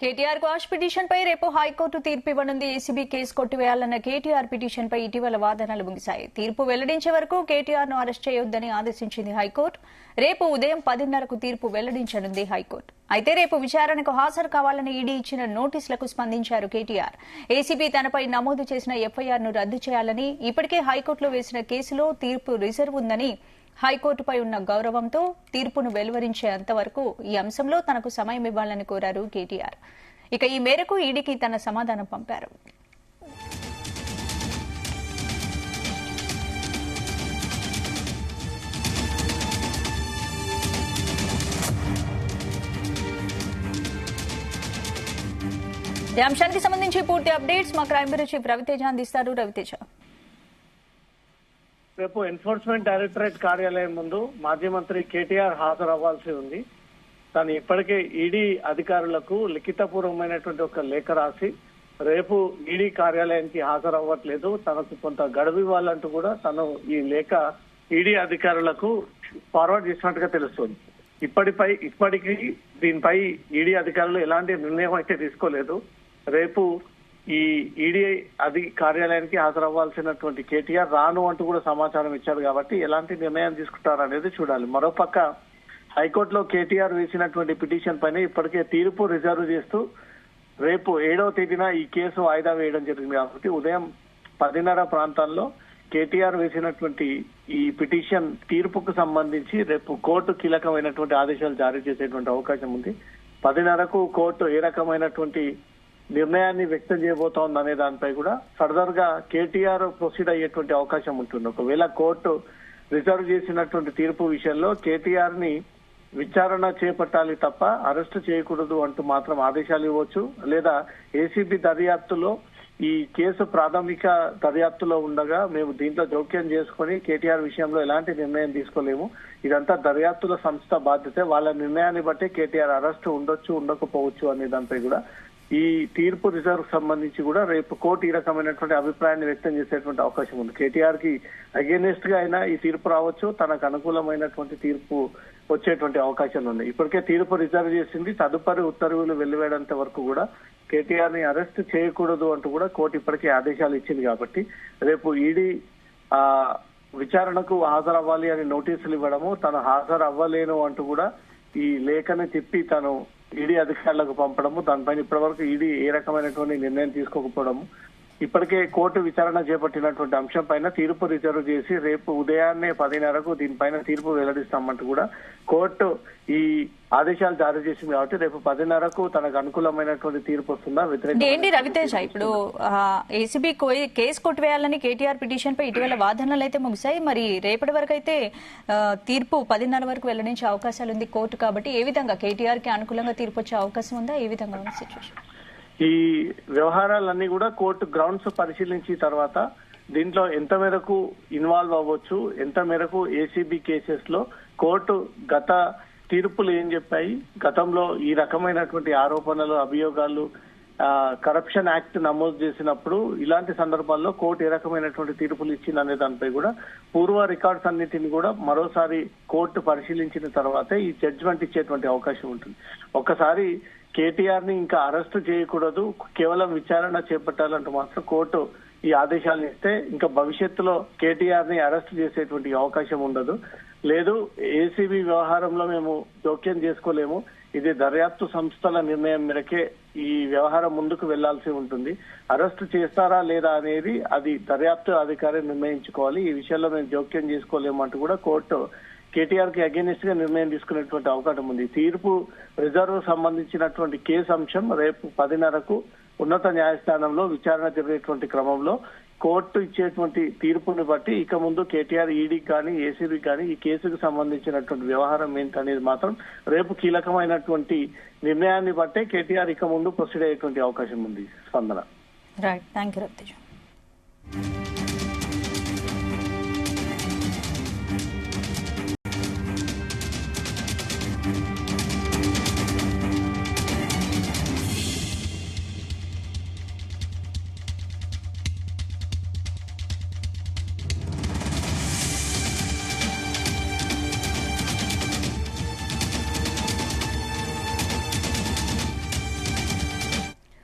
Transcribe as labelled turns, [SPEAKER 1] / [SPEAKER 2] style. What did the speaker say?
[SPEAKER 1] KTR quash petition పై రేపు high court తీర్పు ఇవ్వనుంది. ACB case కొట్టివేయాలన్న KTR petition పై ఇటీవల వాదనలు ముగిశాయి. తీర్పు వెల్లడించే వరకు కేటీఆర్ ను అరెస్ట్ చేయొద్దని ఆదేశించింది హైకోర్టు. రేపు ఉదయం 10:30కు తీర్పు వెల్లడించనుంది హైకోర్టు. అయితే రేపు విచారణకు హాజరు కావాలని ఈడీ ఇచ్చిన నోటీసులకు స్పందించారు కేటీఆర్. ఏసీబీ తనపై నమోదు చేసిన ఎఫ్ఐఆర్ ను రద్దు చేయాలని, ఇప్పటికే హైకోర్టులో వేసిన కేసులో తీర్పు రిజర్వ్ ఉందని, హైకోర్టుపై ఉన్న గౌరవంతో తీర్పును వెలువరించేంత వరకు ఈ అంశంలో తనకు సమయం ఇవ్వాలని కోరారు కేటీఆర్. ఇక ఈ మేరకు ఈడీకి తన సమాధానం పంపారు. ఈ అంశానికి సంబంధించి పూర్తి అప్డేట్స్ మా క్రైమ్ బ్యూరో చీఫ్ రవితేజ అందిస్తారు. రవితేజ,
[SPEAKER 2] రేపు ఎన్ఫోర్స్మెంట్ డైరెక్టరేట్ కార్యాలయం ముందు మాజీ మంత్రి కేటీఆర్ హాజరవ్వాల్సి ఉంది. తాను ఇప్పటికే ఈడీ అధికారులకు లిఖితపూర్వమైనటువంటి ఒక లేఖ రాసి రేపు ఈడీ కార్యాలయానికి హాజరవ్వట్లేదు, తనకు కొంత గడువు ఇవ్వాలంటూ కూడా తను ఈ లేఖ ఈడీ అధికారులకు ఫార్వర్డ్ చేసినట్టుగా తెలుస్తోంది. ఇప్పటికీ దీనిపై ఈడీ అధికారులు ఎలాంటి నిర్ణయం అయితే తీసుకోలేదు. రేపు ఈ ఈడీ కార్యాలయానికి హాజరవ్వాల్సినటువంటి కేటీఆర్ రాను అంటూ కూడా సమాచారం ఇచ్చారు కాబట్టి ఎలాంటి నిర్ణయం తీసుకుంటారు అనేది చూడాలి. మరోపక్క హైకోర్టులో కేటీఆర్ వేసినటువంటి పిటిషన్ పైన ఇప్పటికే తీర్పు రిజర్వ్ చేస్తూ రేపు 7వ తేదీన ఈ కేసు వాయిదా వేయడం జరిగింది కాబట్టి ఉదయం 10:30 ప్రాంతాల్లో కేటీఆర్ వేసినటువంటి ఈ పిటిషన్ తీర్పుకు సంబంధించి రేపు కోర్టు కీలకమైనటువంటి ఆదేశాలు జారీ చేసేటువంటి అవకాశం ఉంది. 10:30కు కోర్టు ఏ రకమైనటువంటి నిర్ణయాన్ని వ్యక్తం చేయబోతోంది అనే దానిపై కూడా ఫర్దర్ గా కేటీఆర్ ప్రొసీడ్ అయ్యేటువంటి అవకాశం ఉంటుంది. ఒకవేళ కోర్టు రిజర్వ్ చేసినటువంటి తీర్పు విషయంలో కేటీఆర్ ని విచారణ చేపట్టాలి తప్ప అరెస్ట్ చేయకూడదు అంటూ మాత్రం ఆదేశాలు ఇవ్వచ్చు. లేదా ఏసీబీ దర్యాప్తులో ఈ కేసు ప్రాథమిక దర్యాప్తులో ఉండగా మేము దీంట్లో జోక్యం చేసుకుని కేటీఆర్ విషయంలో ఎలాంటి నిర్ణయం తీసుకోలేము, ఇదంతా దర్యాప్తుల సంస్థ బాధ్యత, వాళ్ళ నిర్ణయాన్ని బట్టి కేటీఆర్ అరెస్ట్ ఉండొచ్చు ఉండకపోవచ్చు అనే దానిపై కూడా ఈ తీర్పు రిజర్వ్ సంబంధించి కూడా రేపు కోర్టు ఈ రకమైనటువంటి అభిప్రాయాన్ని వ్యక్తం చేసేటువంటి అవకాశం ఉంది. కేటీఆర్ కి అగేనెస్ట్ గా అయినా ఈ తీర్పు రావచ్చు, తనకు అనుకూలమైనటువంటి తీర్పు వచ్చేటువంటి అవకాశాలు ఉన్నాయి. ఇప్పటికే తీర్పు రిజర్వ్ చేసింది. తదుపరి ఉత్తర్వులు వెలువడేంత వరకు కూడా కేటీఆర్ ని అరెస్ట్ చేయకూడదు అంటూ కూడా కోర్టు ఇప్పటికే ఆదేశాలు ఇచ్చింది కాబట్టి రేపు ఈడీ విచారణకు హాజరవ్వాలి అని నోటీసులు ఇవ్వడము, తను హాజరు అవ్వలేను అంటూ కూడా ఈ లేఖను తిప్పి తను ఈడీ అధికారులకు పంపడము, దానిపైన ఇప్పటివరకు ఈడీ ఏ రకమైనటువంటి నిర్ణయం తీసుకోకపోవడము, ఇప్పటికే కోర్టు విచారణ చేపట్టినటువంటి అంశం పైన తీర్పు రిజర్వ్ చేసి రేపు ఉదయాన్నే 10:30కు దీనిపైన తీర్పు వెల్లడిస్తామంటూ కూడా కోర్టు ఈ ఆదేశాలు జారీ చేసింది కాబట్టి రేపు 10:30కు తనకు అనుకూలమైనటువంటి తీర్పు వస్తుందా
[SPEAKER 1] ఏంటి రవితేజ? ఇప్పుడు ఏసీబీ కేసు కొట్టివేయాలని కేటీఆర్ పిటిషన్ పై ఇటీవల వాదనలు అయితే ముగిశాయి. మరి రేపటి వరకు అయితే తీర్పు 10:30 వరకు వెల్లడించే అవకాశాలు ఉంది కోర్టు కాబట్టి ఏ విధంగా కేటీఆర్ కి అనుకూలంగా తీర్పు వచ్చే అవకాశం ఉందా? ఏ విధంగా ఉంది సిచ్యువేషన్?
[SPEAKER 2] ఈ వ్యవహారాలన్నీ కూడా కోర్టు గ్రౌండ్స్ పరిశీలించిన తర్వాత దీంట్లో ఎంత మేరకు ఇన్వాల్వ్ అవ్వచ్చు, ఎంత మేరకు ఏసీబీ కేసెస్ లో కోర్టు గత తీర్పులు ఏం చెప్పాయి, గతంలో ఈ రకమైనటువంటి ఆరోపణలు అభియోగాలు కరప్షన్ యాక్ట్ నమోదు చేసినప్పుడు ఇలాంటి సందర్భాల్లో కోర్టు ఏ రకమైనటువంటి తీర్పులు ఇచ్చింది అనే దానిపై కూడా పూర్వ రికార్డ్స్ అన్నిటిని కూడా మరోసారి కోర్టు పరిశీలించిన తర్వాతే ఈ జడ్జిమెంట్ ఇచ్చేటువంటి అవకాశం ఉంటుంది. ఒక్కసారి కేటీఆర్ ని ఇంకా అరెస్ట్ చేయకూడదు, కేవలం విచారణ చేపట్టాలంటూ మాత్రం కోర్టు ఈ ఆదేశాలను ఇస్తే ఇంకా భవిష్యత్తులో కేటీఆర్ ని అరెస్ట్ చేసేటువంటి అవకాశం ఉండదు. లేదు, ఏసీబీ వ్యవహారంలో మేము జోక్యం చేసుకోలేము, ఇది దర్యాప్తు సంస్థల నిర్ణయం మేరకే ఈ వ్యవహారం ముందుకు వెళ్లాల్సి ఉంటుంది, అరెస్ట్ చేస్తారా లేదా అనేది అది దర్యాప్తు అధికారి నిర్ణయించుకోవాలి, ఈ విషయంలో మేము జోక్యం చేసుకోలేము అంటూ కూడా కోర్టు కేటీఆర్ కి అగేనిస్ట్ గా నిర్ణయం తీసుకునేటువంటి అవకాశం ఉంది. తీర్పు రిజర్వ్ సంబంధించినటువంటి కేసు అంశం రేపు 10:30కు ఉన్నత న్యాయస్థానంలో విచారణ జరిగేటువంటి క్రమంలో కోర్టు ఇచ్చేటువంటి తీర్పుని బట్టి ఇక ముందు కేటీఆర్ ఈడీకి కానీ ఏసీబీ కానీ ఈ కేసుకు సంబంధించినటువంటి వ్యవహారం ఏంటనేది మాత్రం రేపు కీలకమైనటువంటి నిర్ణయాన్ని బట్టే కేటీఆర్ ఇక ముందు ప్రొసీడ్ అయ్యేటువంటి అవకాశం ఉంది. స్పందన.
[SPEAKER 1] Right, thank you Raviteja.